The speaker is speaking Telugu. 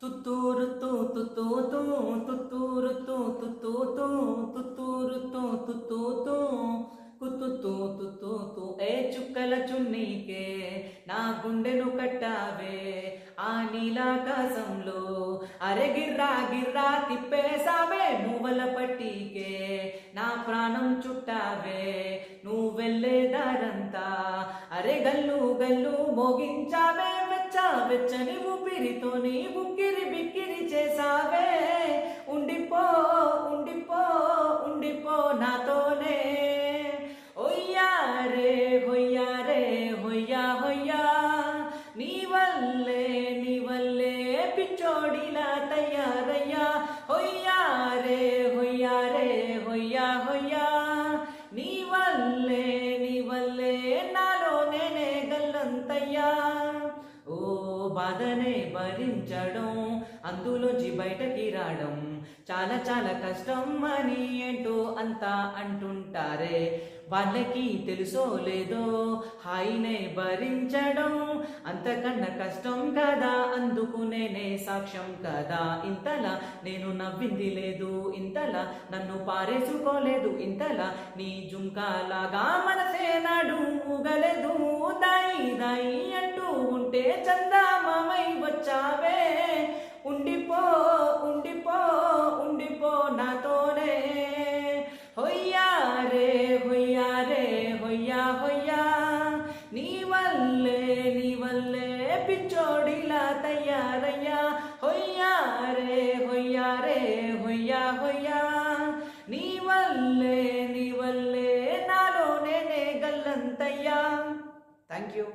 తుత్తూరు తూ తుత్తూ తూ తుత్తూరు తూ తుత్తూ తూ తుత్తూరు తూ తుత్తూ తూ కుతుతూ తుత్తూ తూ ఏ చుక్కల చున్నీకే నా గుండెను కట్టావే ఆ నీలాకాశంలో అరె గిర్రా గిర్రా తిప్పేసావే మూవల పట్టీకే నా ప్రాణం చుట్టావే నువ్వు వెళ్ళేదారంతా అరె గల్లు గల్లు మోగించావే వెచ్చని ఊపిరితో నీ ఉక్కిరి బిక్కిరి చేసావే ఉండిపో ఉండిపో ఉండిపో నాతోనే ఒయ్యారే హొయ్యారే హొయ్యా హొయ్యా నీ వల్లే పిచ్చోడిలా తయారయ్యా హొయ్యారే హొయ్యారే హొయ్యా హొయ్యా నీ వల్లే నాలో నేనే గల్లంతయ్యా ఓ బాధనే భరించడం అందులోంచి బయటకి రావడం చాలా చాలా కష్టం అని ఏంటో అంతా అంటుంటారే వాళ్ళకి తెలుసో లేదో హాయినే భరించడం అంతకన్నా కష్టం కదా అందుకు నేనే సాక్ష్యం కదా ఇంతలా నేను నవ్వింది లేదు ఇంతలా నన్ను పారేసుకోలేదు ఇంతలా నీ జుంకాలాగా మనసే నాడు ఊగలేదు దాయి దాయి అంటూ ఉంటే చందామమై వచ్చావే ఉండిపో ఉండిపో ఉండిపో నాతోనే హొయ్యారే హొయ్యారే హొయ్యా హొయ్యా నీ వల్లే పిచ్చోడిలా తయారయ్యా హొయ్యారే హొయ్యారే హొయ్యా హొయ్యా నీ వల్లే నాలో నేనే గల్లంతయ్యా థ్యాంక్ యూ.